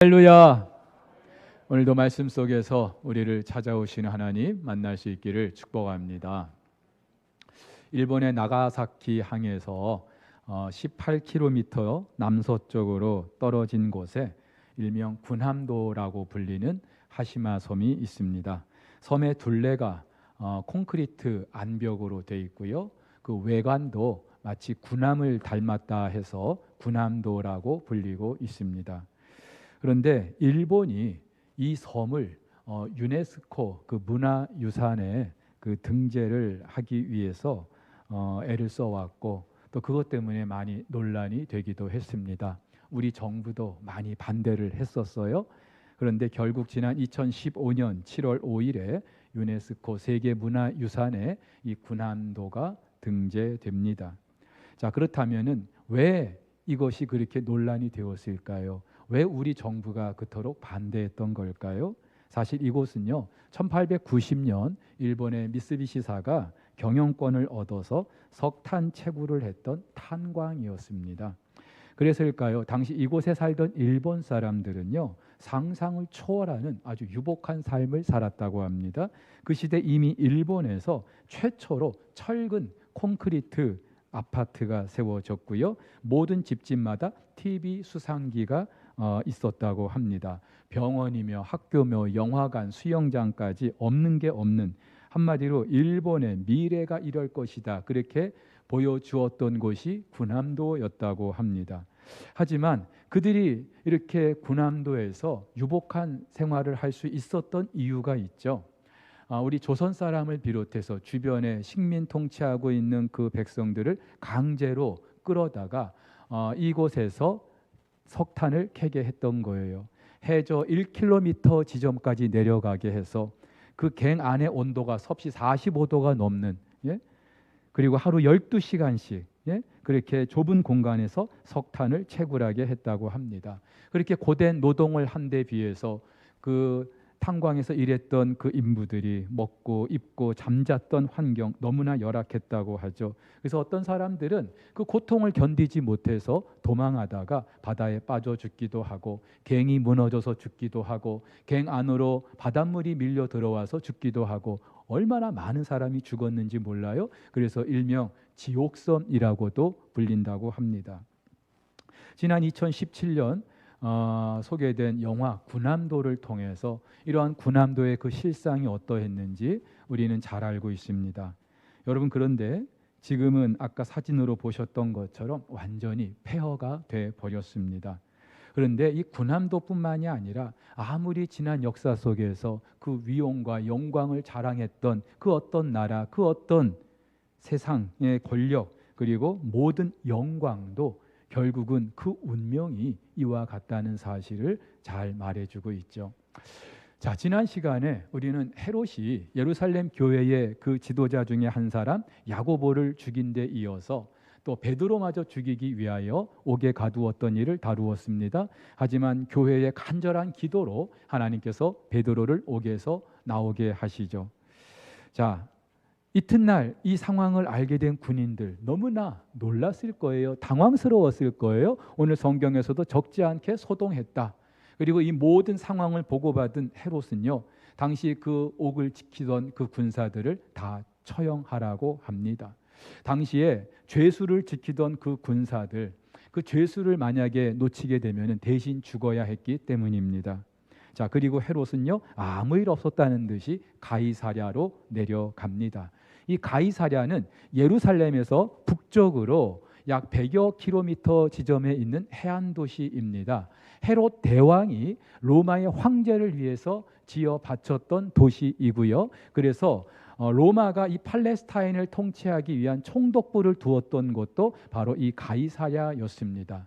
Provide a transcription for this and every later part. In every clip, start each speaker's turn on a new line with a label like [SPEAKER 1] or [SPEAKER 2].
[SPEAKER 1] 할렐루야. 오늘도 말씀 속에서 우리를 찾아오시는 하나님 만날 수 있기를 축복합니다. 일본의 나가사키 항에서 18km 남서쪽으로 떨어진 곳에 일명 군함도라고 불리는 하시마 섬이 있습니다. 섬의 둘레가 콘크리트 암벽으로 되어 있고요. 그 외관도 마치 군함을 닮았다 해서 군함도라고 불리고 있습니다. 그런데 일본이 이 섬을 유네스코 그 문화유산에 그 등재를 하기 위해서 애를 써왔고 또 그것 때문에 많이 논란이 되기도 했습니다. 우리 정부도 많이 반대를 했었어요. 그런데 결국 지난 2015년 7월 5일에 유네스코 세계문화유산에 이 군함도가 등재됩니다. 자, 그렇다면은 왜 이것이 그렇게 논란이 되었을까요? 왜 우리 정부가 그토록 반대했던 걸까요? 사실 이곳은요 1890년 일본의 미쓰비시사가 경영권을 얻어서 석탄 채굴을 했던 탄광이었습니다. 그래서일까요? 당시 이곳에 살던 일본 사람들은요 상상을 초월하는 아주 유복한 삶을 살았다고 합니다. 그 시대 이미 일본에서 최초로 철근 콘크리트 아파트가 세워졌고요. 모든 집집마다 TV 수상기가 있었다고 합니다. 병원이며 학교며 영화관, 수영장까지 없는 게 없는, 한마디로 일본의 미래가 이럴 것이다 그렇게 보여주었던 곳이 군함도였다고 합니다. 하지만 그들이 이렇게 군함도에서 유복한 생활을 할 수 있었던 이유가 있죠. 우리 조선 사람을 비롯해서 주변에 식민 통치하고 있는 그 백성들을 강제로 끌어다가 이곳에서 석탄을 캐게 했던 거예요. 해저 1km 지점까지 내려가게 해서 그 갱 안의 온도가 섭씨 45도가 넘는, 그리고 하루 12시간씩 그렇게 좁은 공간에서 석탄을 채굴하게 했다고 합니다. 그렇게 고된 노동을 한 데 비해서 그 탄광에서 일했던 그 인부들이 먹고 입고 잠잤던 환경 너무나 열악했다고 하죠. 그래서 어떤 사람들은 그 고통을 견디지 못해서 도망하다가 바다에 빠져 죽기도 하고, 갱이 무너져서 죽기도 하고, 갱 안으로 바닷물이 밀려 들어와서 죽기도 하고, 얼마나 많은 사람이 죽었는지 몰라요. 그래서 일명 지옥섬이라고도 불린다고 합니다. 지난 2017년 소개된 영화 군함도를 통해서 이러한 군함도의 그 실상이 어떠했는지 우리는 잘 알고 있습니다. 여러분, 그런데 지금은 아까 사진으로 보셨던 것처럼 완전히 폐허가 돼 버렸습니다. 그런데 이 군함도뿐만이 아니라 아무리 지난 역사 속에서 그 위용과 영광을 자랑했던 그 어떤 나라, 그 어떤 세상의 권력, 그리고 모든 영광도 결국은 그 운명이 이와 같다는 사실을 잘 말해주고 있죠. 자, 지난 시간에 우리는 헤롯이 예루살렘 교회의 그 지도자 중에 한 사람 야고보를 죽인 데 이어서 또 베드로마저 죽이기 위하여 옥에 가두었던 일을 다루었습니다. 하지만 교회의 간절한 기도로 하나님께서 베드로를 옥에서 나오게 하시죠. 자, 이튿날 이 상황을 알게 된 군인들 너무나 놀랐을 거예요. 당황스러웠을 거예요. 오늘 성경에서도 적지 않게 소동했다. 그리고 이 모든 상황을 보고받은 헤롯은요, 당시 그 옥을 지키던 그 군사들을 다 처형하라고 합니다. 당시에 죄수를 지키던 그 군사들, 그 죄수를 만약에 놓치게 되면 대신 죽어야 했기 때문입니다. 자, 그리고 헤롯은요 아무 일 없었다는 듯이 가이사랴로 내려갑니다. 이 가이사랴는 예루살렘에서 북쪽으로 약 100여 킬로미터 지점에 있는 해안 도시입니다. 헤롯 대왕이 로마의 황제를 위해서 지어 바쳤던 도시이고요. 그래서 로마가 이 팔레스타인을 통치하기 위한 총독부를 두었던 곳도 바로 이 가이사랴였습니다.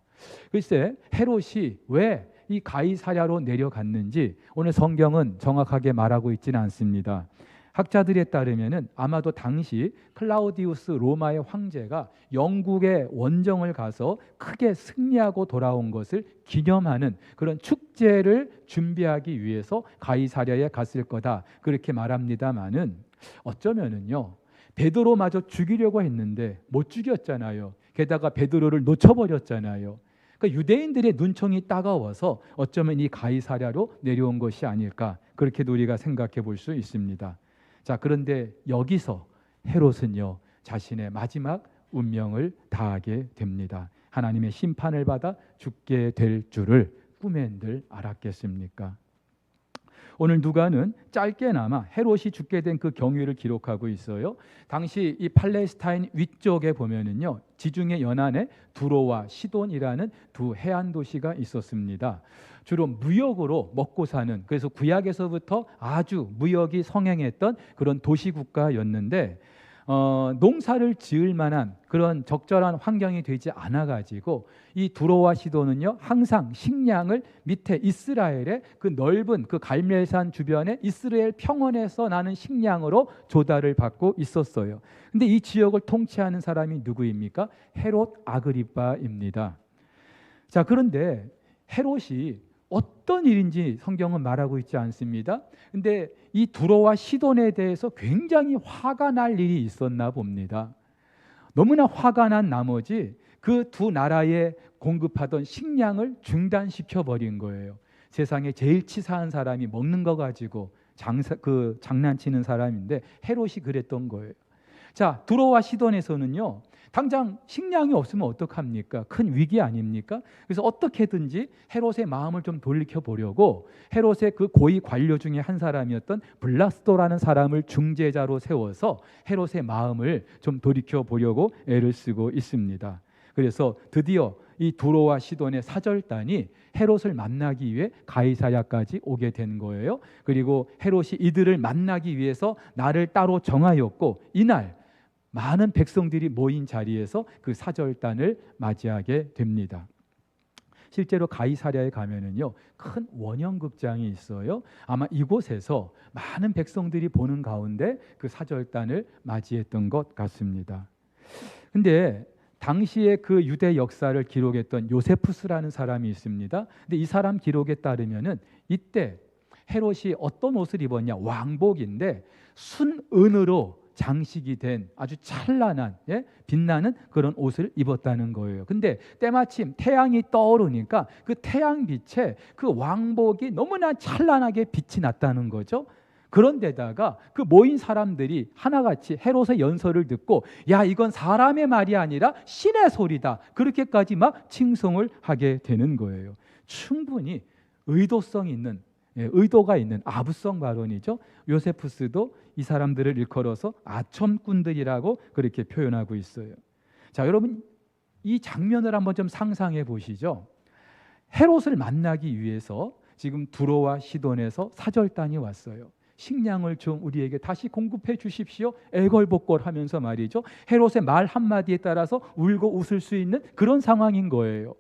[SPEAKER 1] 글쎄, 헤롯이 왜 이 가이사랴로 내려갔는지 오늘 성경은 정확하게 말하고 있지는 않습니다. 학자들에 따르면은 아마도 당시 클라우디우스 로마의 황제가 영국의 원정을 가서 크게 승리하고 돌아온 것을 기념하는 그런 축제를 준비하기 위해서 가이사랴에 갔을 거다 그렇게 말합니다마는, 어쩌면은요 베드로마저 죽이려고 했는데 못 죽였잖아요. 게다가 베드로를 놓쳐버렸잖아요. 그러니까 유대인들의 눈총이 따가워서 어쩌면 이 가이사랴로 내려온 것이 아닐까, 그렇게 우리가 생각해 볼 수 있습니다. 자, 그런데 여기서 헤롯은요, 자신의 마지막 운명을 다하게 됩니다. 하나님의 심판을 받아 죽게 될 줄을 꿈엔들 알았겠습니까? 오늘 누가는 짧게나마 헤롯이 죽게 된 그 경위를 기록하고 있어요. 당시 이 팔레스타인 위쪽에 보면은요, 지중해 연안에 두로와 시돈이라는 두 해안 도시가 있었습니다. 주로 무역으로 먹고 사는, 그래서 구약에서부터 아주 무역이 성행했던 그런 도시 국가였는데, 농사를 지을 만한 그런 적절한 환경이 되지 않아 가지고 이 두로와 시돈은요, 항상 식량을 밑에 이스라엘의 그 넓은 그 갈멜산 주변에 이스라엘 평원에서 나는 식량으로 조달을 받고 있었어요. 근데 이 지역을 통치하는 사람이 누구입니까? 헤롯 아그리빠입니다. 자, 그런데 헤롯이 어떤 일인지 성경은 말하고 있지 않습니다. 근데 이 두로와 시돈에 대해서 굉장히 화가 날 일이 있었나 봅니다. 너무나 화가 난 나머지 그 두 나라에 공급하던 식량을 중단시켜 버린 거예요. 세상에 제일 치사한 사람이 먹는 거 가지고 장난치는 사람인데 헤롯이 그랬던 거예요. 자, 두로와 시돈에서는요, 당장 식량이 없으면 어떡합니까? 큰 위기 아닙니까? 그래서 어떻게든지 헤롯의 마음을 좀 돌이켜 보려고 헤롯의 그 고위 관료 중에 한 사람이었던 블라스도라는 사람을 중재자로 세워서 헤롯의 마음을 좀 돌이켜 보려고 애를 쓰고 있습니다. 그래서 드디어 이 두로와 시돈의 사절단이 헤롯을 만나기 위해 가이사랴까지 오게 된 거예요. 그리고 헤롯이 이들을 만나기 위해서 날을 따로 정하였고, 이날 많은 백성들이 모인 자리에서 그 사절단을 맞이하게 됩니다. 실제로 가이사랴에 가면은요, 큰 원형극장이 있어요. 아마 이곳에서 많은 백성들이 보는 가운데 그 사절단을 맞이했던 것 같습니다. 근데 당시에 그 유대 역사를 기록했던 요세푸스라는 사람이 있습니다. 근데 이 사람 기록에 따르면은 이때 헤롯이 어떤 옷을 입었냐? 왕복인데 순은으로 장식이 된 아주 찬란한, 빛나는 그런 옷을 입었다는 거예요. 근데 때마침 태양이 떠오르니까 그 태양빛에 그 왕복이 너무나 찬란하게 빛이 났다는 거죠. 그런데다가 그 모인 사람들이 하나같이 헤롯의 연설을 듣고, 야, 이건 사람의 말이 아니라 신의 소리다, 그렇게까지 막 칭송을 하게 되는 거예요. 충분히 의도가 있는 아부성 발언이죠. 요세푸스도 이 사람들을 일컬어서 아첨꾼들이라고 그렇게 표현하고 있어요. 자, 여러분, 이 장면을 한번 좀 상상해 보시죠. 헤롯을 만나기 위해서 지금 두로와 시돈에서 사절단이 왔어요. 식량을 좀 우리에게 다시 공급해 주십시오, 애걸복걸하면서 말이죠. 헤롯의 말 한마디에 따라서 울고 웃을 수 있는 그런 상황인 거예요.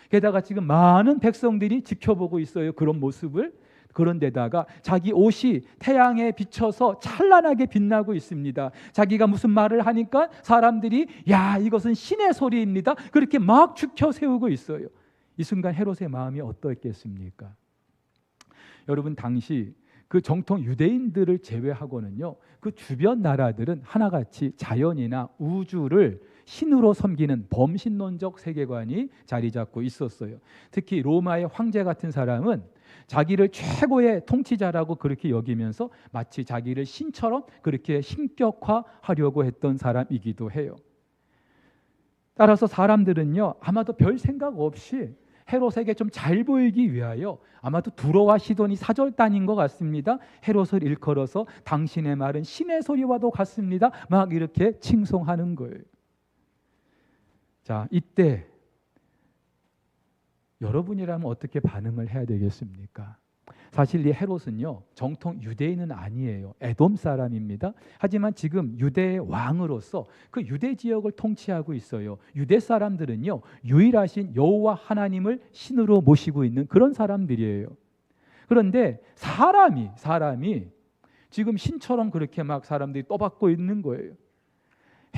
[SPEAKER 1] 게다가 지금 많은 백성들이 지켜보고 있어요, 그런 모습을. 그런데다가 자기 옷이 태양에 비쳐서 찬란하게 빛나고 있습니다. 자기가 무슨 말을 하니까 사람들이, 야, 이것은 신의 소리입니다, 그렇게 막 축혀 세우고 있어요. 이 순간 헤롯의 마음이 어떠했겠습니까? 여러분, 당시 그 정통 유대인들을 제외하고는요, 그 주변 나라들은 하나같이 자연이나 우주를 신으로 섬기는 범신론적 세계관이 자리 잡고 있었어요. 특히 로마의 황제 같은 사람은 자기를 최고의 통치자라고 그렇게 여기면서 마치 자기를 신처럼 그렇게 신격화하려고 했던 사람이기도 해요. 따라서 사람들은요, 아마도 별 생각 없이 헤롯에게 좀 잘 보이기 위하여 아마도 두로와 시돈이 사절단인 것 같습니다. 헤롯을 일컬어서 당신의 말은 신의 소리와도 같습니다, 막 이렇게 칭송하는 거예요. 자, 이때 여러분이라면 어떻게 반응을 해야 되겠습니까? 사실 이 헤롯은요, 정통 유대인은 아니에요. 에돔 사람입니다. 하지만 지금 유대의 왕으로서 그 유대 지역을 통치하고 있어요. 유대 사람들은요, 유일하신 여호와 하나님을 신으로 모시고 있는 그런 사람들이에요. 그런데 사람이 지금 신처럼 그렇게 막 사람들이 떠받고 있는 거예요.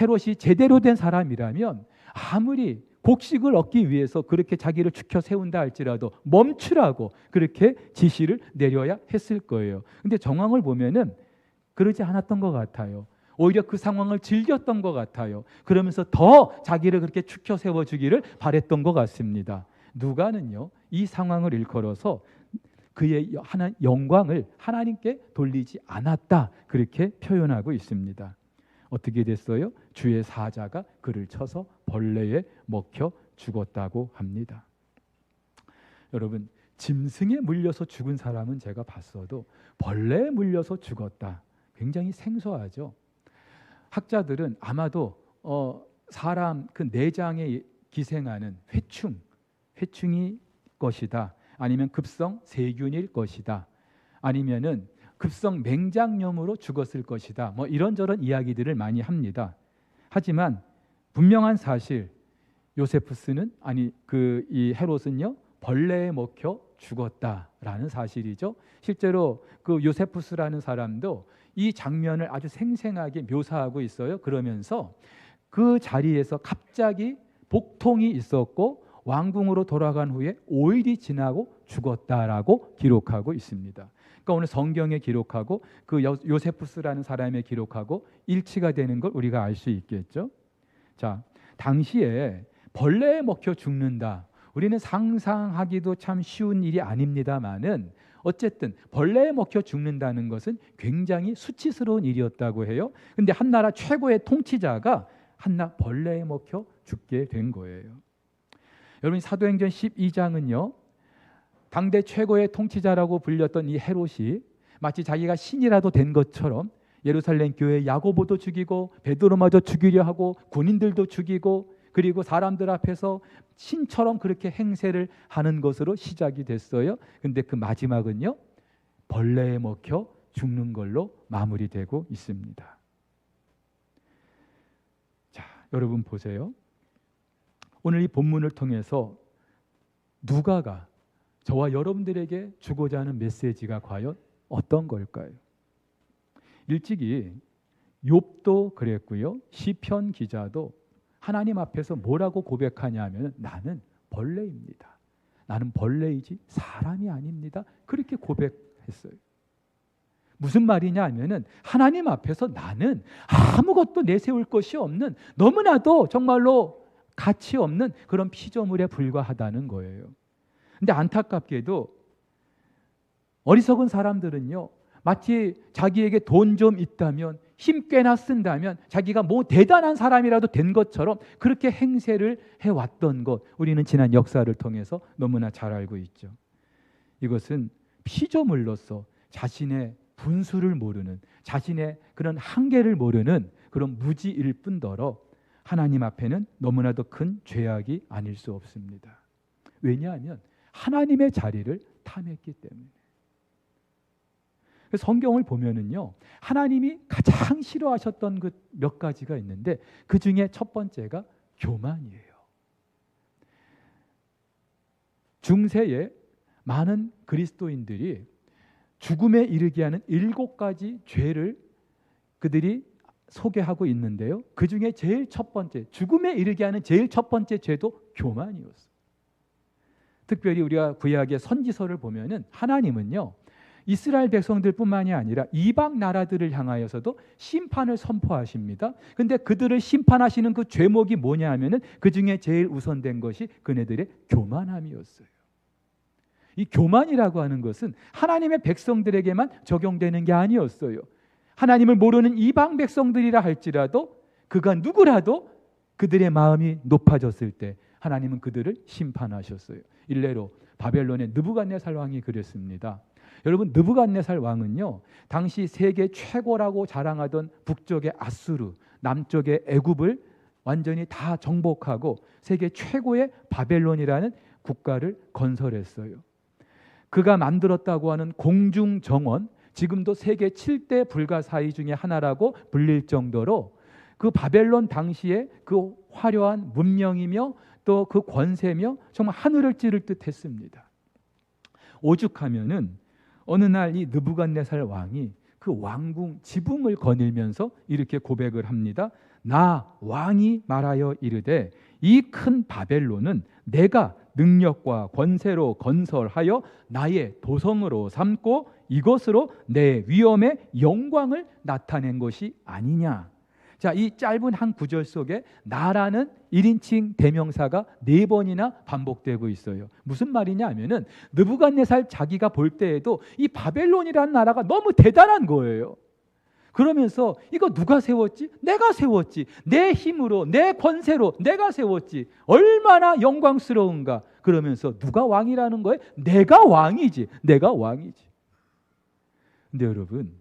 [SPEAKER 1] 헤롯이 제대로 된 사람이라면 아무리 곡식을 얻기 위해서 그렇게 자기를 죽여 세운다 할지라도 멈추라고 그렇게 지시를 내려야 했을 거예요. 근데 정황을 보면은 그러지 않았던 것 같아요. 오히려 그 상황을 즐겼던 것 같아요. 그러면서 더 자기를 그렇게 죽여 세워주기를 바랬던 것 같습니다. 누가는요, 이 상황을 일컬어서 그의 영광을 하나님께 돌리지 않았다, 그렇게 표현하고 있습니다. 어떻게 됐어요? 주의 사자가 그를 쳐서 벌레에 먹혀 죽었다고 합니다. 여러분, 짐승에 물려서 죽은 사람은 제가 봤어도 벌레에 물려서 죽었다, 굉장히 생소하죠. 학자들은 아마도 사람 그 내장에 기생하는 회충이 것이다, 아니면 급성 세균일 것이다, 아니면은 급성 맹장염으로 죽었을 것이다, 뭐 이런저런 이야기들을 많이 합니다. 하지만 분명한 사실, 요세푸스는 이 헤롯은요, 벌레에 먹혀 죽었다라는 사실이죠. 실제로 그 요세푸스라는 사람도 이 장면을 아주 생생하게 묘사하고 있어요. 그러면서 그 자리에서 갑자기 복통이 있었고 왕궁으로 돌아간 후에 5일이 지나고 죽었다라고 기록하고 있습니다. 그러니까 오늘 성경에 기록하고 그 요세푸스라는 사람의 기록하고 일치가 되는 걸 우리가 알 수 있겠죠. 자, 당시에 벌레에 먹혀 죽는다, 우리는 상상하기도 참 쉬운 일이 아닙니다만은 어쨌든 벌레에 먹혀 죽는다는 것은 굉장히 수치스러운 일이었다고 해요. 근데 한 나라 최고의 통치자가 벌레에 먹혀 죽게 된 거예요. 여러분, 사도행전 12장은요, 당대 최고의 통치자라고 불렸던 이 헤롯이 마치 자기가 신이라도 된 것처럼 예루살렘 교회 야고보도 죽이고 베드로마저 죽이려 하고 군인들도 죽이고, 그리고 사람들 앞에서 신처럼 그렇게 행세를 하는 것으로 시작이 됐어요. 근데 그 마지막은요, 벌레에 먹혀 죽는 걸로 마무리되고 있습니다. 자, 여러분 보세요. 오늘 이 본문을 통해서 누가가 저와 여러분들에게 주고자 하는 메시지가 과연 어떤 걸까요? 일찍이 욥도 그랬고요, 시편 기자도 하나님 앞에서 뭐라고 고백하냐면, 나는 벌레입니다, 나는 벌레이지 사람이 아닙니다, 그렇게 고백했어요. 무슨 말이냐 하면은, 하나님 앞에서 나는 아무것도 내세울 것이 없는, 너무나도 정말로 가치 없는 그런 피조물에 불과하다는 거예요. 근데 안타깝게도 어리석은 사람들은요, 마치 자기에게 돈 좀 있다면, 힘 꽤나 쓴다면 자기가 뭐 대단한 사람이라도 된 것처럼 그렇게 행세를 해왔던 것, 우리는 지난 역사를 통해서 너무나 잘 알고 있죠. 이것은 피조물로서 자신의 분수를 모르는, 자신의 그런 한계를 모르는 그런 무지일 뿐더러 하나님 앞에는 너무나도 큰 죄악이 아닐 수 없습니다. 왜냐하면 하나님의 자리를 탐했기 때문에. 성경을 보면은요, 하나님이 가장 싫어하셨던 그 몇 가지가 있는데 그 중에 첫 번째가 교만이에요. 중세에 많은 그리스도인들이 죽음에 이르게 하는 7가지 죄를 그들이 소개하고 있는데요, 그 중에 제일 첫 번째, 죽음에 이르게 하는 제일 첫 번째 죄도 교만이었어요. 특별히 우리가 구약의 선지서를 보면은 하나님은요, 이스라엘 백성들뿐만이 아니라 이방 나라들을 향하여서도 심판을 선포하십니다. 근데 그들을 심판하시는 그 죄목이 뭐냐 하면은 그 중에 제일 우선된 것이 그네들의 교만함이었어요. 이 교만이라고 하는 것은 하나님의 백성들에게만 적용되는 게 아니었어요. 하나님을 모르는 이방 백성들이라 할지라도 그가 누구라도 그들의 마음이 높아졌을 때 하나님은 그들을 심판하셨어요. 일례로 바벨론의 느부갓네살 왕이 그랬습니다. 여러분, 느부갓네살 왕은요, 당시 세계 최고라고 자랑하던 북쪽의 아수르, 남쪽의 애굽을 완전히 다 정복하고 세계 최고의 바벨론이라는 국가를 건설했어요. 그가 만들었다고 하는 공중정원, 지금도 세계 7대 불가사의 중에 하나라고 불릴 정도로 그 바벨론 당시에 그 화려한 문명이며 또 그 권세며 정말 하늘을 찌를 듯 했습니다. 오죽하면은 어느 날 이 느부갓네살 왕이 그 왕궁 지붕을 거닐면서 이렇게 고백을 합니다. 나 왕이 말하여 이르되 이 큰 바벨론은 내가 능력과 권세로 건설하여 나의 도성으로 삼고 이것으로 내 위엄의 영광을 나타낸 것이 아니냐. 자, 이 짧은 한 구절 속에 나라는 1인칭 대명사가 4번이나 반복되고 있어요. 무슨 말이냐 하면은 느부갓네살 자기가 볼 때에도 이 바벨론이라는 나라가 너무 대단한 거예요. 그러면서 이거 누가 세웠지? 내가 세웠지. 내 힘으로, 내 권세로 내가 세웠지. 얼마나 영광스러운가. 그러면서 누가 왕이라는 거예요? 내가 왕이지. 내가 왕이지. 근데 여러분,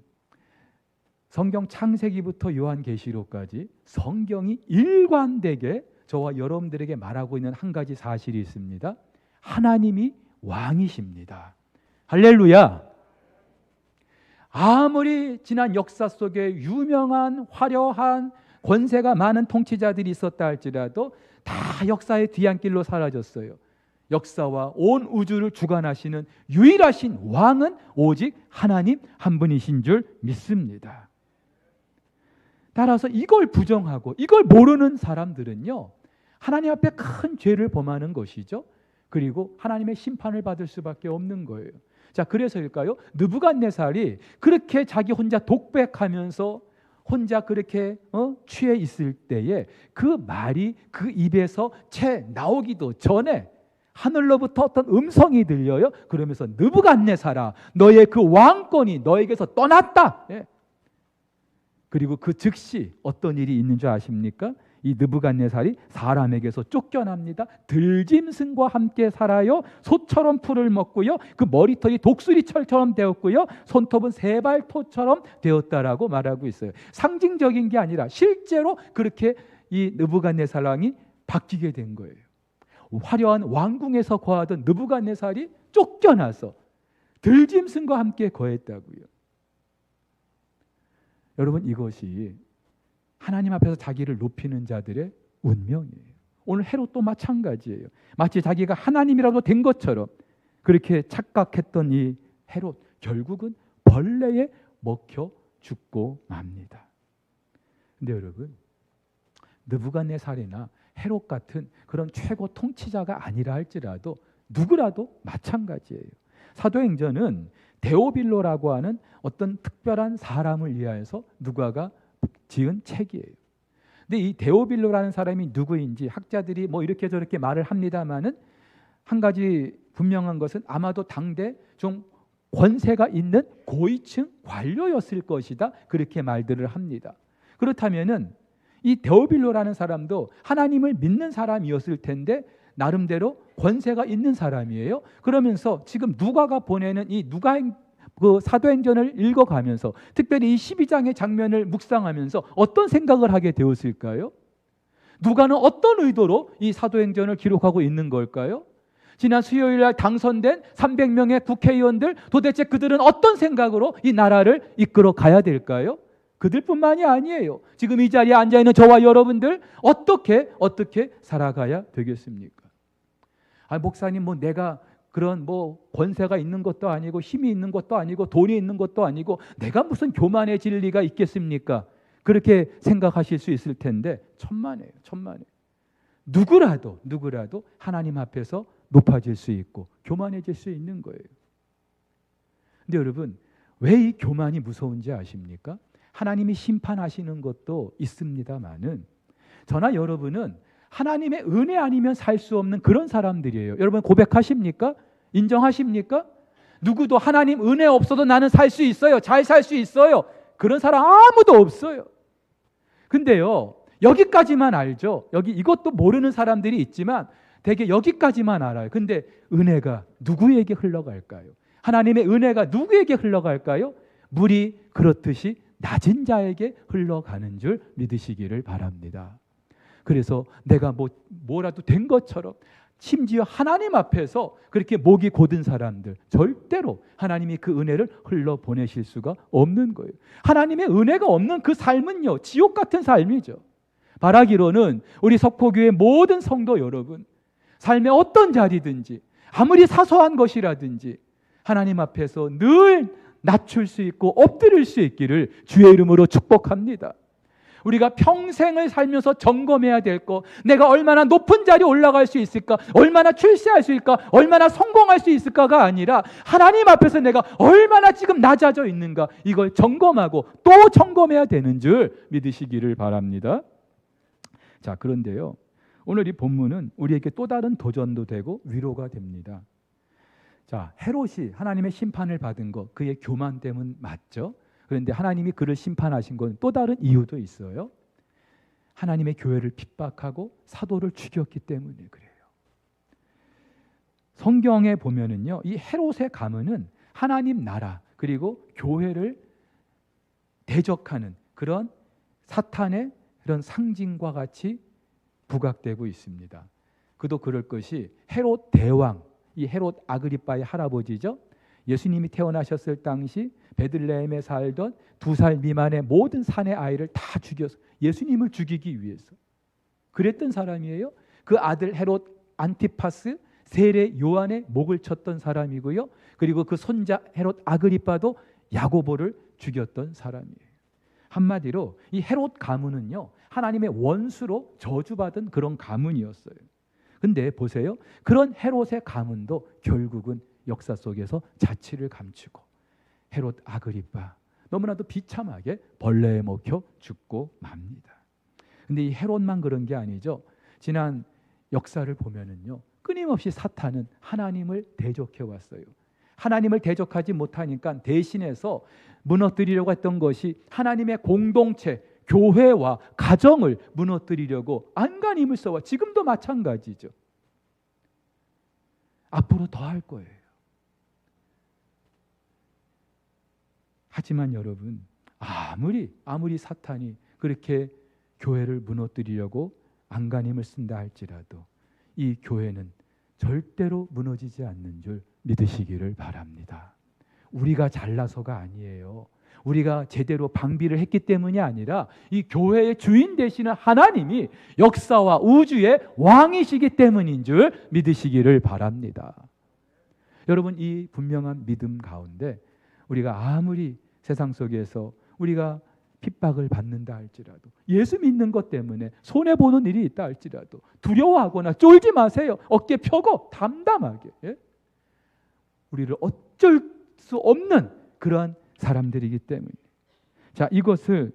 [SPEAKER 1] 성경 창세기부터 요한계시록까지 성경이 일관되게 저와 여러분들에게 말하고 있는 한 가지 사실이 있습니다. 하나님이 왕이십니다. 할렐루야. 아무리 지난 역사 속에 유명한 화려한 권세가 많은 통치자들이 있었다 할지라도 다 역사의 뒤안길로 사라졌어요. 역사와 온 우주를 주관하시는 유일하신 왕은 오직 하나님 한 분이신 줄 믿습니다. 따라서 이걸 부정하고 이걸 모르는 사람들은요, 하나님 앞에 큰 죄를 범하는 것이죠. 그리고 하나님의 심판을 받을 수밖에 없는 거예요. 자, 그래서일까요? 느부갓네살이 그렇게 자기 혼자 독백하면서 혼자 그렇게 취해 있을 때에 그 말이 그 입에서 채 나오기도 전에 하늘로부터 어떤 음성이 들려요. 그러면서 느부갓네살아, 너의 그 왕권이 너에게서 떠났다. 예. 그리고 그 즉시 어떤 일이 있는 줄 아십니까? 이 느부갓네살이 사람에게서 쫓겨납니다. 들짐승과 함께 살아요. 소처럼 풀을 먹고요. 그 머리털이 독수리철처럼 되었고요. 손톱은 세발토처럼 되었다라고 말하고 있어요. 상징적인 게 아니라 실제로 그렇게 이 느부갓네살 왕이 바뀌게 된 거예요. 화려한 왕궁에서 거하던 느부갓네살이 쫓겨나서 들짐승과 함께 거했다고요. 여러분, 이것이 하나님 앞에서 자기를 높이는 자들의 운명이에요. 오늘 헤롯도 마찬가지예요. 마치 자기가 하나님이라도 된 것처럼 그렇게 착각했던 이 헤롯, 결국은 벌레에 먹혀 죽고 맙니다. 근데 여러분, 느부갓네살이나 헤롯 같은 그런 최고 통치자가 아니라 할지라도 누구라도 마찬가지예요. 사도행전은 데오빌로라고 하는 어떤 특별한 사람을 위하여서 누가가 지은 책이에요. 근데 이 데오빌로라는 사람이 누구인지 학자들이 뭐 이렇게 저렇게 말을 합니다만은 한 가지 분명한 것은 아마도 당대 좀 권세가 있는 고위층 관료였을 것이다. 그렇게 말들을 합니다. 그렇다면은 이 데오빌로라는 사람도 하나님을 믿는 사람이었을 텐데 나름대로 권세가 있는 사람이에요. 그러면서 지금 누가가 보내는 이 그 사도행전을 읽어가면서 특별히 이 12장의 장면을 묵상하면서 어떤 생각을 하게 되었을까요? 누가는 어떤 의도로 이 사도행전을 기록하고 있는 걸까요? 지난 수요일 날 당선된 300명의 국회의원들, 도대체 그들은 어떤 생각으로 이 나라를 이끌어 가야 될까요? 그들뿐만이 아니에요. 지금 이 자리에 앉아있는 저와 여러분들 어떻게 살아가야 되겠습니까? 목사님, 내가 그런 권세가 있는 것도 아니고 힘이 있는 것도 아니고 돈이 있는 것도 아니고 내가 무슨 교만해질 리가 있겠습니까? 그렇게 생각하실 수 있을 텐데 천만에요. 누구라도 하나님 앞에서 높아질 수 있고 교만해질 수 있는 거예요. 근데 여러분, 왜 이 교만이 무서운지 아십니까? 하나님이 심판하시는 것도 있습니다만은 저나 여러분은 하나님의 은혜 아니면 살 수 없는 그런 사람들이에요. 여러분 고백하십니까? 인정하십니까? 누구도 하나님 은혜 없어도 나는 살 수 있어요. 잘 살 수 있어요. 그런 사람 아무도 없어요. 근데요, 여기까지만 알죠. 이것도 모르는 사람들이 있지만 대개 여기까지만 알아요. 근데 은혜가 누구에게 흘러갈까요? 하나님의 은혜가 누구에게 흘러갈까요? 물이 그렇듯이 낮은 자에게 흘러가는 줄 믿으시기를 바랍니다. 그래서 내가 뭐라도 된 것처럼 심지어 하나님 앞에서 그렇게 목이 곧은 사람들 절대로 하나님이 그 은혜를 흘러보내실 수가 없는 거예요. 하나님의 은혜가 없는 그 삶은요, 지옥 같은 삶이죠. 바라기로는 우리 석포교회 모든 성도 여러분, 삶의 어떤 자리든지 아무리 사소한 것이라든지 하나님 앞에서 늘 낮출 수 있고 엎드릴 수 있기를 주의 이름으로 축복합니다. 우리가 평생을 살면서 점검해야 될 거, 내가 얼마나 높은 자리에 올라갈 수 있을까, 얼마나 출세할 수 있을까, 얼마나 성공할 수 있을까가 아니라 하나님 앞에서 내가 얼마나 지금 낮아져 있는가, 이걸 점검하고 또 점검해야 되는 줄 믿으시기를 바랍니다. 자, 그런데요, 오늘 이 본문은 우리에게 또 다른 도전도 되고 위로가 됩니다. 자, 헤롯이 하나님의 심판을 받은 거, 그의 교만 때문 맞죠? 그런데 하나님이 그를 심판하신 건 또 다른 이유도 있어요. 하나님의 교회를 핍박하고 사도를 죽였기 때문에 그래요. 성경에 보면은요, 이 헤롯의 가문은 하나님 나라 그리고 교회를 대적하는 그런 사탄의 그런 상징과 같이 부각되고 있습니다. 그도 그럴 것이 헤롯 대왕, 이 헤롯 아그리빠의 할아버지죠. 예수님이 태어나셨을 당시 베들레헴에 살던 2살 미만의 모든 산의 아이를 다 죽여서 예수님을 죽이기 위해서 그랬던 사람이에요. 그 아들 헤롯 안티파스 세례 요한의 목을 쳤던 사람이고요. 그리고 그 손자 헤롯 아그리빠도 야고보를 죽였던 사람이에요. 한마디로 이 헤롯 가문은요, 하나님의 원수로 저주받은 그런 가문이었어요. 근데 보세요, 그런 헤롯의 가문도 결국은 역사 속에서 자취를 감추고 헤롯 아그리빠 너무나도 비참하게 벌레에 먹혀 죽고 맙니다. 근데 이 헤롯만 그런 게 아니죠. 지난 역사를 보면은요, 끊임없이 사탄은 하나님을 대적해 왔어요. 하나님을 대적하지 못하니까 대신해서 무너뜨리려고 했던 것이 하나님의 공동체, 교회와 가정을 무너뜨리려고 안간힘을 써와 지금도 마찬가지죠. 앞으로 더 할 거예요. 하지만 여러분, 아무리 사탄이 그렇게 교회를 무너뜨리려고 안간힘을 쓴다 할지라도 이 교회는 절대로 무너지지 않는 줄 믿으시기를 바랍니다. 우리가 잘나서가 아니에요. 우리가 제대로 방비를 했기 때문이 아니라 이 교회의 주인 되시는 하나님이 역사와 우주의 왕이시기 때문인 줄 믿으시기를 바랍니다. 여러분, 이 분명한 믿음 가운데 우리가 아무리 세상 속에서 우리가 핍박을 받는다 할지라도, 예수 믿는 것 때문에 손해보는 일이 있다 할지라도 두려워하거나 쫄지 마세요. 어깨 펴고 담담하게, 우리를 어쩔 수 없는 그러한 사람들이기 때문에. 자, 이것을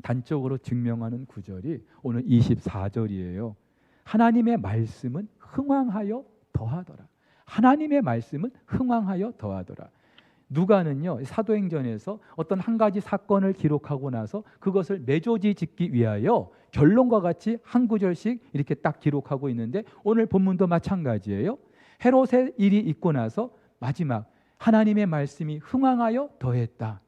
[SPEAKER 1] 단적으로 증명하는 구절이 오늘 24절이에요. 하나님의 말씀은 흥왕하여 더하더라. 하나님의 말씀은 흥왕하여 더하더라. 누가는요, 사도행전에서 어떤 한 가지 사건을 기록하고 나서 그것을 매조지 짓기 위하여 결론과 같이 한 구절씩 이렇게 딱 기록하고 있는데, 오늘 본문도 마찬가지예요. 헤롯의 일이 있고 나서 마지막 하나님의 말씀이 흥왕하여 더했다.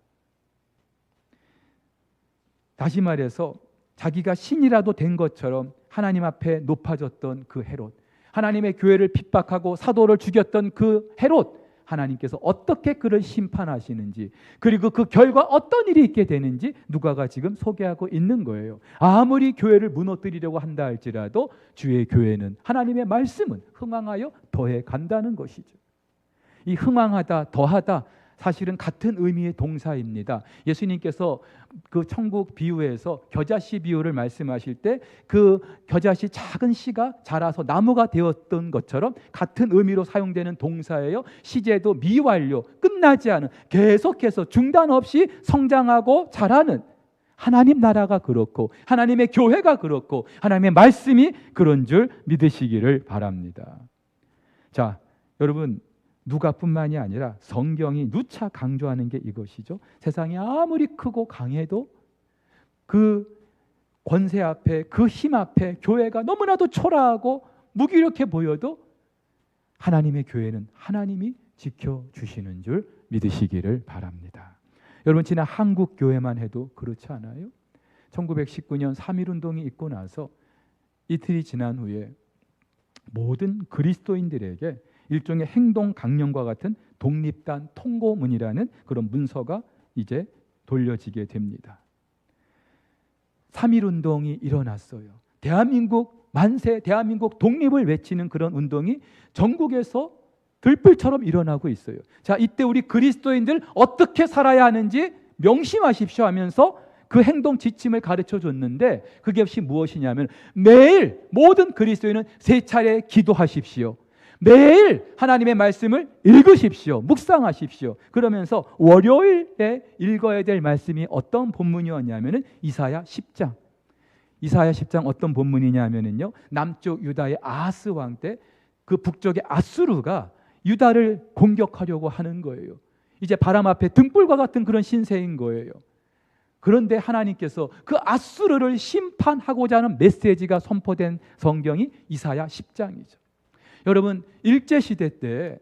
[SPEAKER 1] 다시 말해서 자기가 신이라도 된 것처럼 하나님 앞에 높아졌던 그 헤롯, 하나님의 교회를 핍박하고 사도를 죽였던 그 헤롯, 하나님께서 어떻게 그를 심판하시는지, 그리고 그 결과 어떤 일이 있게 되는지 누가가 지금 소개하고 있는 거예요. 아무리 교회를 무너뜨리려고 한다 할지라도 주의 교회는, 하나님의 말씀은 흥왕하여 더해 간다는 것이죠. 이 흥왕하다, 더하다, 사실은 같은 의미의 동사입니다. 예수님께서 그 천국 비유에서 겨자씨 비유를 말씀하실 때 그 겨자씨 작은 씨가 자라서 나무가 되었던 것처럼 같은 의미로 사용되는 동사예요. 시제도 미완료, 끝나지 않은, 계속해서 중단 없이 성장하고 자라는 하나님 나라가 그렇고 하나님의 교회가 그렇고 하나님의 말씀이 그런 줄 믿으시기를 바랍니다. 자, 여러분, 누가뿐만이 아니라 성경이 누차 강조하는 게 이것이죠. 세상이 아무리 크고 강해도 그 권세 앞에, 그 힘 앞에 교회가 너무나도 초라하고 무기력해 보여도 하나님의 교회는 하나님이 지켜주시는 줄 믿으시기를 바랍니다. 여러분, 지난 한국 교회만 해도 그렇지 않아요? 1919년 3.1운동이 있고 나서 이틀이 지난 후에 모든 그리스도인들에게 일종의 행동 강령과 같은 독립단 통고문이라는 그런 문서가 이제 돌려지게 됩니다. 3.1운동이 일어났어요. 대한민국 만세, 대한민국 독립을 외치는 그런 운동이 전국에서 들불처럼 일어나고 있어요. 자, 이때 우리 그리스도인들 어떻게 살아야 하는지 명심하십시오 하면서 그 행동 지침을 가르쳐 줬는데 그것이 무엇이냐면 매일 모든 그리스도인은 3차례 기도하십시오. 매일 하나님의 말씀을 읽으십시오. 묵상하십시오. 그러면서 월요일에 읽어야 될 말씀이 어떤 본문이었냐면은 이사야 10장. 이사야 10장 어떤 본문이냐면은요, 남쪽 유다의 아하스 왕 때 그 북쪽의 아수르가 유다를 공격하려고 하는 거예요. 이제 바람 앞에 등불과 같은 그런 신세인 거예요. 그런데 하나님께서 그 아수르를 심판하고자 하는 메시지가 선포된 성경이 이사야 10장이죠. 여러분, 일제시대 때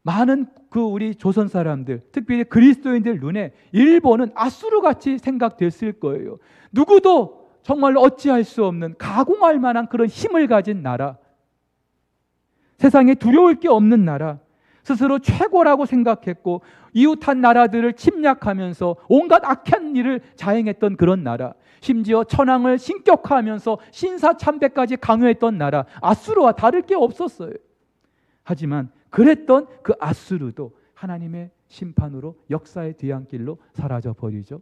[SPEAKER 1] 많은 그 우리 조선 사람들, 특별히 그리스도인들 눈에 일본은 아수르같이 생각됐을 거예요. 누구도 정말로 어찌할 수 없는, 가공할 만한 그런 힘을 가진 나라, 세상에 두려울 게 없는 나라, 스스로 최고라고 생각했고 이웃한 나라들을 침략하면서 온갖 악한 일을 자행했던 그런 나라, 심지어 천황을 신격화하면서 신사참배까지 강요했던 나라, 아수르와 다를 게 없었어요. 하지만 그랬던 그 아수르도 하나님의 심판으로 역사의 뒤안길로 사라져 버리죠.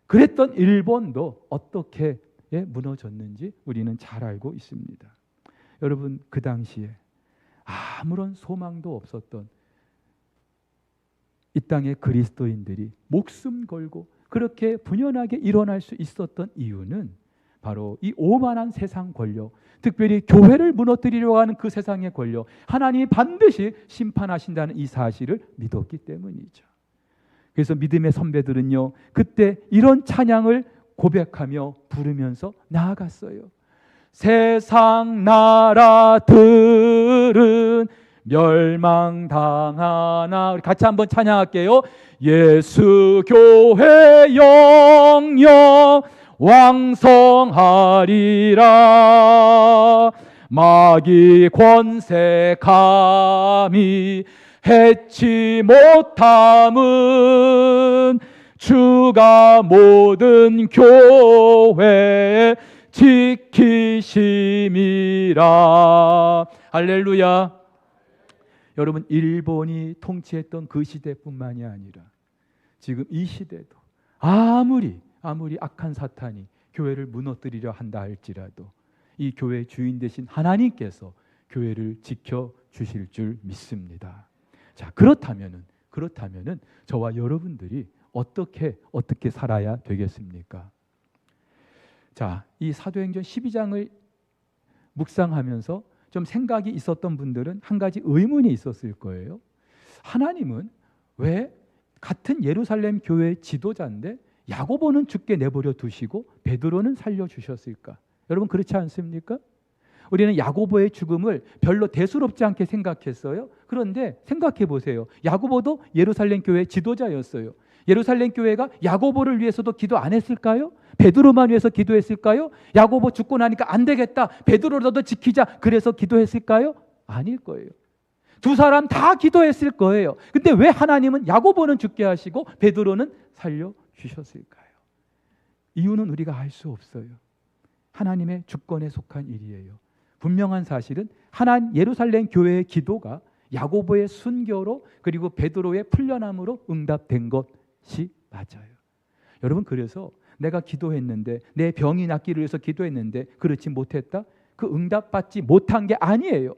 [SPEAKER 1] 그랬던 일본도 어떻게 무너졌는지 우리는 잘 알고 있습니다. 여러분, 그 당시에 아무런 소망도 없었던 이 땅의 그리스도인들이 목숨 걸고 그렇게 분연하게 일어날 수 있었던 이유는 바로 이 오만한 세상 권력, 특별히 교회를 무너뜨리려고 하는 그 세상의 권력, 하나님이 반드시 심판하신다는 이 사실을 믿었기 때문이죠. 그래서 믿음의 선배들은요, 그때 이런 찬양을 고백하며 부르면서 나아갔어요. 세상 나라들은 멸망당하나. 우리 같이 한번 찬양할게요. 예수 교회 영영 왕성하리라. 마귀 권세 감히 해치 못함은 주가 모든 교회 지키심이라. 할렐루야. 여러분, 일본이 통치했던 그 시대뿐만이 아니라 지금 이 시대도 아무리 악한 사탄이 교회를 무너뜨리려 한다 할지라도 이 교회의 주인 되신 하나님께서 교회를 지켜주실 줄 믿습니다. 자, 그렇다면은 저와 여러분들이 어떻게 살아야 되겠습니까? 자, 이 사도행전 12장을 묵상하면서 좀 생각이 있었던 분들은 한 가지 의문이 있었을 거예요. 하나님은 왜 같은 예루살렘 교회의 지도자인데 야고보는 죽게 내버려 두시고 베드로는 살려주셨을까? 여러분, 그렇지 않습니까? 우리는 야고보의 죽음을 별로 대수롭지 않게 생각했어요. 그런데 생각해 보세요. 야고보도 예루살렘 교회의 지도자였어요. 예루살렘 교회가 야고보를 위해서도 기도 안 했을까요? 베드로만 위해서 기도했을까요? 야고보 죽고 나니까 안 되겠다, 베드로라도 지키자, 그래서 기도했을까요? 아닐 거예요. 두 사람 다 기도했을 거예요. 근데 왜 하나님은 야고보는 죽게 하시고 베드로는 살려주셨을까요? 이유는 우리가 알 수 없어요. 하나님의 주권에 속한 일이에요. 분명한 사실은 예루살렘 교회의 기도가 야고보의 순교로 그리고 베드로의 풀려남으로 응답된 것이 맞아요. 여러분, 그래서 내가 기도했는데, 내 병이 낫기를 위해서 기도했는데 그렇지 못했다? 그 응답받지 못한 게 아니에요.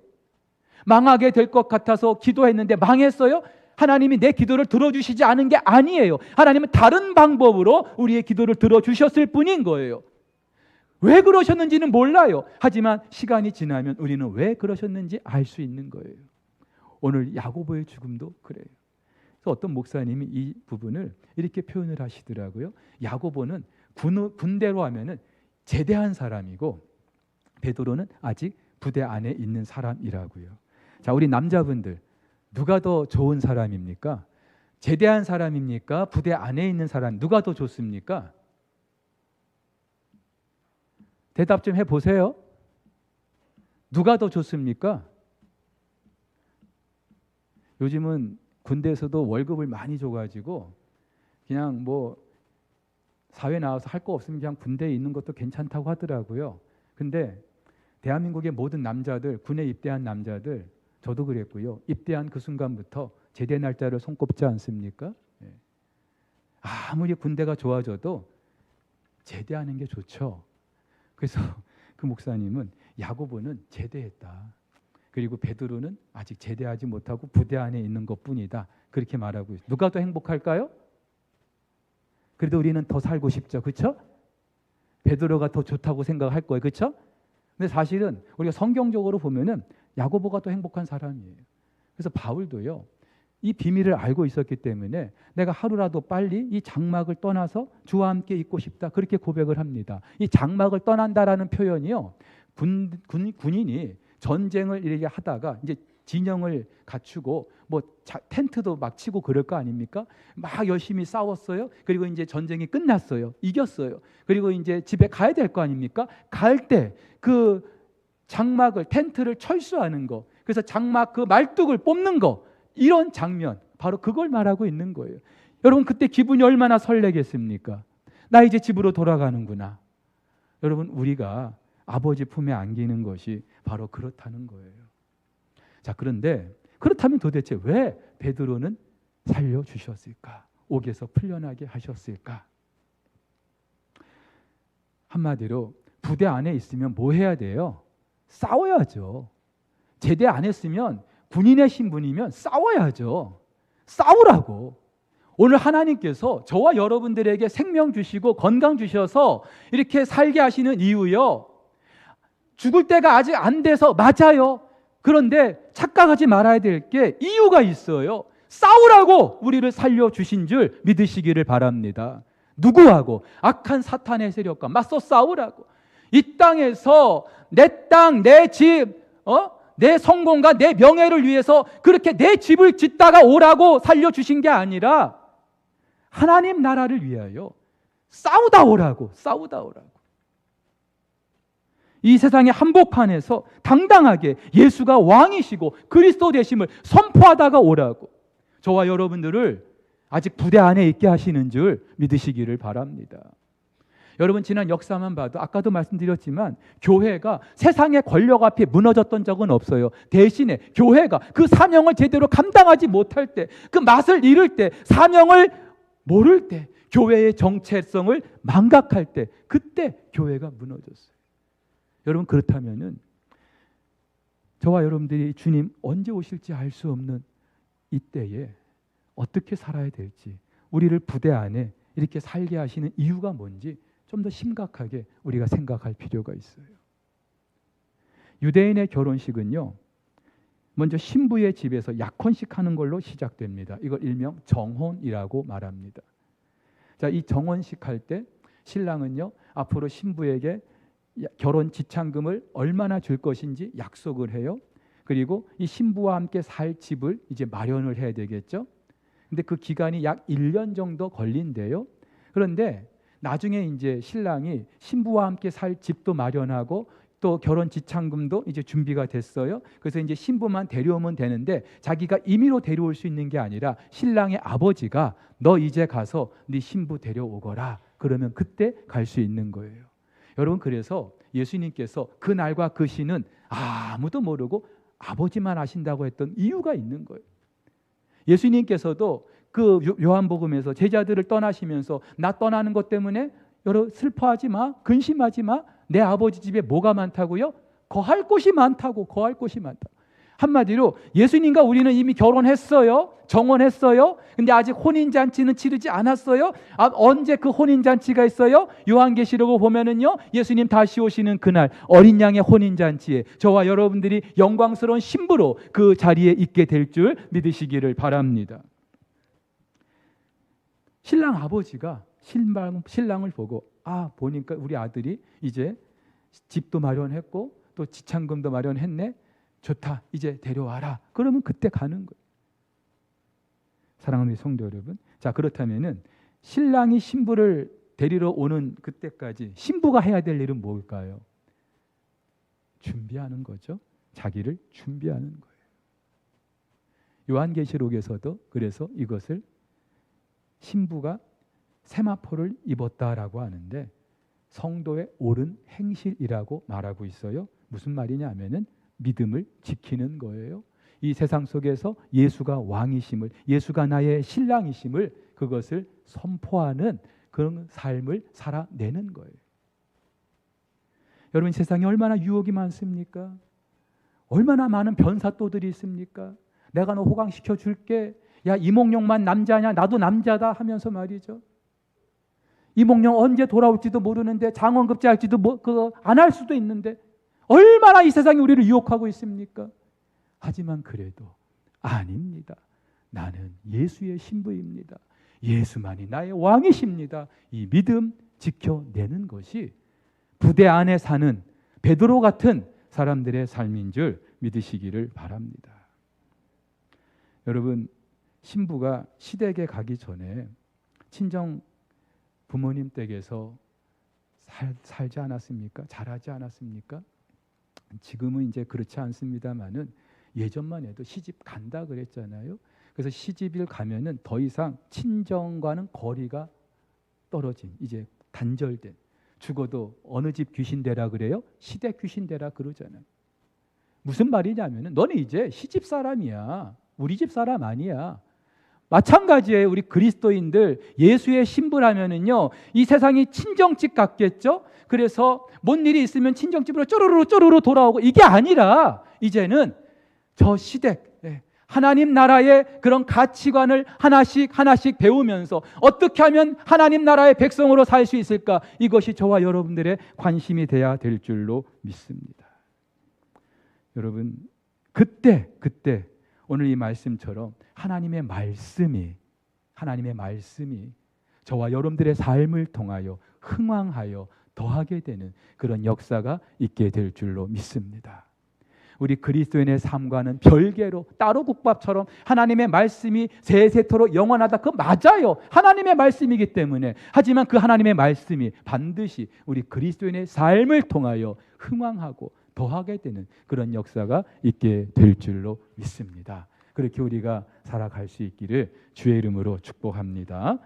[SPEAKER 1] 망하게 될 것 같아서 기도했는데 망했어요? 하나님이 내 기도를 들어주시지 않은 게 아니에요. 하나님은 다른 방법으로 우리의 기도를 들어주셨을 뿐인 거예요. 왜 그러셨는지는 몰라요. 하지만 시간이 지나면 우리는 왜 그러셨는지 알 수 있는 거예요. 오늘 야고보의 죽음도 그래요. 그래서 어떤 목사님이 이 부분을 이렇게 표현을 하시더라고요. 야고보는 군대로 하면은 제대한 사람이고 베드로는 아직 부대 안에 있는 사람이라고요. 자, 우리 남자분들 누가 더 좋은 사람입니까? 제대한 사람입니까? 부대 안에 있는 사람, 누가 더 좋습니까? 대답 좀 해보세요. 누가 더 좋습니까? 요즘은 군대에서도 월급을 많이 줘가지고 그냥 뭐 사회 나와서 할 거 없으면 그냥 군대에 있는 것도 괜찮다고 하더라고요. 근데 대한민국의 모든 남자들, 군에 입대한 남자들, 저도 그랬고요, 입대한 그 순간부터 제대 날짜를 손꼽지 않습니까? 아무리 군대가 좋아져도 제대하는 게 좋죠. 그래서 그 목사님은 야고보는 제대했다. 그리고 베드로는 아직 제대하지 못하고 부대 안에 있는 것뿐이다. 그렇게 말하고 있어요. 누가 더 행복할까요? 그래도 우리는 더 살고 싶죠. 그렇죠? 베드로가 더 좋다고 생각할 거예요. 그렇죠? 근데 사실은 우리가 성경적으로 보면은 야고보가 더 행복한 사람이에요. 그래서 바울도요. 이 비밀을 알고 있었기 때문에 내가 하루라도 빨리 이 장막을 떠나서 주와 함께 있고 싶다. 그렇게 고백을 합니다. 이 장막을 떠난다라는 표현이요. 군인이 전쟁을 이렇게 하다가 이제 진영을 갖추고 뭐 텐트도 막 치고 그럴 거 아닙니까? 막 열심히 싸웠어요. 그리고 이제 전쟁이 끝났어요. 이겼어요. 그리고 이제 집에 가야 될 거 아닙니까? 갈 때 그 장막을 텐트를 철수하는 거. 그래서 장막 그 말뚝을 뽑는 거. 이런 장면 바로 그걸 말하고 있는 거예요. 여러분 그때 기분이 얼마나 설레겠습니까? 나 이제 집으로 돌아가는구나. 여러분 우리가 아버지 품에 안기는 것이 바로 그렇다는 거예요. 자, 그런데 그렇다면 도대체 왜 베드로는 살려주셨을까? 옥에서 풀려나게 하셨을까? 한마디로 부대 안에 있으면 뭐 해야 돼요? 싸워야죠. 제대 안 했으면 군인의 신분이면 싸워야죠. 싸우라고. 오늘 하나님께서 저와 여러분들에게 생명 주시고 건강 주셔서 이렇게 살게 하시는 이유요. 죽을 때가 아직 안 돼서 맞아요. 그런데 착각하지 말아야 될 게 이유가 있어요. 싸우라고 우리를 살려주신 줄 믿으시기를 바랍니다. 누구하고? 악한 사탄의 세력과 맞서 싸우라고. 이 땅에서 내 땅, 내 집, 내 성공과 내 명예를 위해서 그렇게 내 집을 짓다가 오라고 살려주신 게 아니라 하나님 나라를 위하여 싸우다 오라고. 싸우다 오라고. 이 세상의 한복판에서 당당하게 예수가 왕이시고 그리스도 되심을 선포하다가 오라고. 저와 여러분들을 아직 부대 안에 있게 하시는 줄 믿으시기를 바랍니다. 여러분 지난 역사만 봐도 아까도 말씀드렸지만 교회가 세상의 권력 앞에 무너졌던 적은 없어요. 대신에 교회가 그 사명을 제대로 감당하지 못할 때, 그 맛을 잃을 때, 사명을 모를 때, 교회의 정체성을 망각할 때, 그때 교회가 무너졌어요. 여러분 그렇다면은 저와 여러분들이 주님 언제 오실지 알 수 없는 이때에 어떻게 살아야 될지, 우리를 부대 안에 이렇게 살게 하시는 이유가 뭔지 좀 더 심각하게 우리가 생각할 필요가 있어요. 유대인의 결혼식은요, 먼저 신부의 집에서 약혼식 하는 걸로 시작됩니다. 이걸 일명 정혼이라고 말합니다. 자, 이 정혼식 할 때 신랑은요, 앞으로 신부에게 결혼 지참금을 얼마나 줄 것인지 약속을 해요. 그리고 이 신부와 함께 살 집을 이제 마련을 해야 되겠죠. 근데 그 기간이 약 1년 정도 걸린대요. 그런데 나중에 이제 신랑이 신부와 함께 살 집도 마련하고 또 결혼 지참금도 이제 준비가 됐어요. 그래서 이제 신부만 데려오면 되는데 자기가 임의로 데려올 수 있는 게 아니라 신랑의 아버지가 너 이제 가서 네 신부 데려오거라. 그러면 그때 갈 수 있는 거예요. 여러분 그래서 예수님께서 그 날과 그 시는 아무도 모르고 아버지만 아신다고 했던 이유가 있는 거예요. 예수님께서도 그 요한복음에서 제자들을 떠나시면서 나 떠나는 것 때문에 여러분 슬퍼하지 마, 근심하지 마. 내 아버지 집에 뭐가 많다고요? 거할 곳이 많다고. 거할 곳이 많다. 한마디로 예수님과 우리는 이미 결혼했어요. 정혼했어요. 근데 아직 혼인잔치는 치르지 않았어요. 언제 그 혼인잔치가 있어요? 요한계시록을 보면은요, 예수님 다시 오시는 그날 어린 양의 혼인잔치에 저와 여러분들이 영광스러운 신부로 그 자리에 있게 될 줄 믿으시기를 바랍니다. 신랑 아버지가 신랑을 보고 보니까 우리 아들이 이제 집도 마련했고 또 지참금도 마련했네. 좋다. 이제 데려와라. 그러면 그때 가는 거예요. 사랑하는 성도 여러분. 자, 그렇다면은 신랑이 신부를 데리러 오는 그때까지 신부가 해야 될 일은 뭘까요? 준비하는 거죠. 자기를 준비하는 거예요. 요한계시록에서도 그래서 이것을 신부가 세마포를 입었다라고 하는데 성도의 옳은 행실이라고 말하고 있어요. 무슨 말이냐 하면은 믿음을 지키는 거예요. 이 세상 속에서 예수가 왕이심을, 예수가 나의 신랑이심을 그것을 선포하는 그런 삶을 살아내는 거예요. 여러분, 세상에 얼마나 유혹이 많습니까? 얼마나 많은 변사또들이 있습니까? 내가 너 호강시켜 줄게. 야, 이몽룡만 남자냐? 나도 남자다 하면서 말이죠. 이몽룡 언제 돌아올지도 모르는데, 장원급제할지도 그거 안 할 수도 있는데, 얼마나 이 세상이 우리를 유혹하고 있습니까? 하지만 그래도 아닙니다. 나는 예수의 신부입니다. 예수만이 나의 왕이십니다. 이 믿음 지켜내는 것이 부대 안에 사는 베드로 같은 사람들의 삶인 줄 믿으시기를 바랍니다. 여러분, 신부가 시댁에 가기 전에 친정 부모님 댁에서 살지 않았습니까? 자라지 않았습니까? 지금은 이제 그렇지 않습니다만은 예전만 해도 시집 간다 그랬잖아요. 그래서 시집을 가면은 더 이상 친정과는 거리가 떨어진, 이제 단절된, 죽어도 어느 집 귀신되라 그래요? 시댁 귀신되라 그러잖아요. 무슨 말이냐면은 너는 이제 시집 사람이야. 우리 집 사람 아니야. 마찬가지예요. 우리 그리스도인들 예수의 신부라면은요, 이 세상이 친정집 같겠죠? 그래서 뭔 일이 있으면 친정집으로 쪼르르 돌아오고, 이게 아니라 이제는 저 시댁, 하나님 나라의 그런 가치관을 하나씩 배우면서 어떻게 하면 하나님 나라의 백성으로 살 수 있을까? 이것이 저와 여러분들의 관심이 돼야 될 줄로 믿습니다. 여러분, 그때 오늘 이 말씀처럼 하나님의 말씀이 저와 여러분들의 삶을 통하여 흥왕하여 더하게 되는 그런 역사가 있게 될 줄로 믿습니다. 우리 그리스도인의 삶과는 별개로 따로 국밥처럼 하나님의 말씀이 세세토록 영원하다. 그거 맞아요. 하나님의 말씀이기 때문에. 하지만 그 하나님의 말씀이 반드시 우리 그리스도인의 삶을 통하여 흥왕하고 더하게 되는 그런 역사가 있게 될 줄로 믿습니다. 그렇게 우리가 살아갈 수 있기를 주의 이름으로 축복합니다.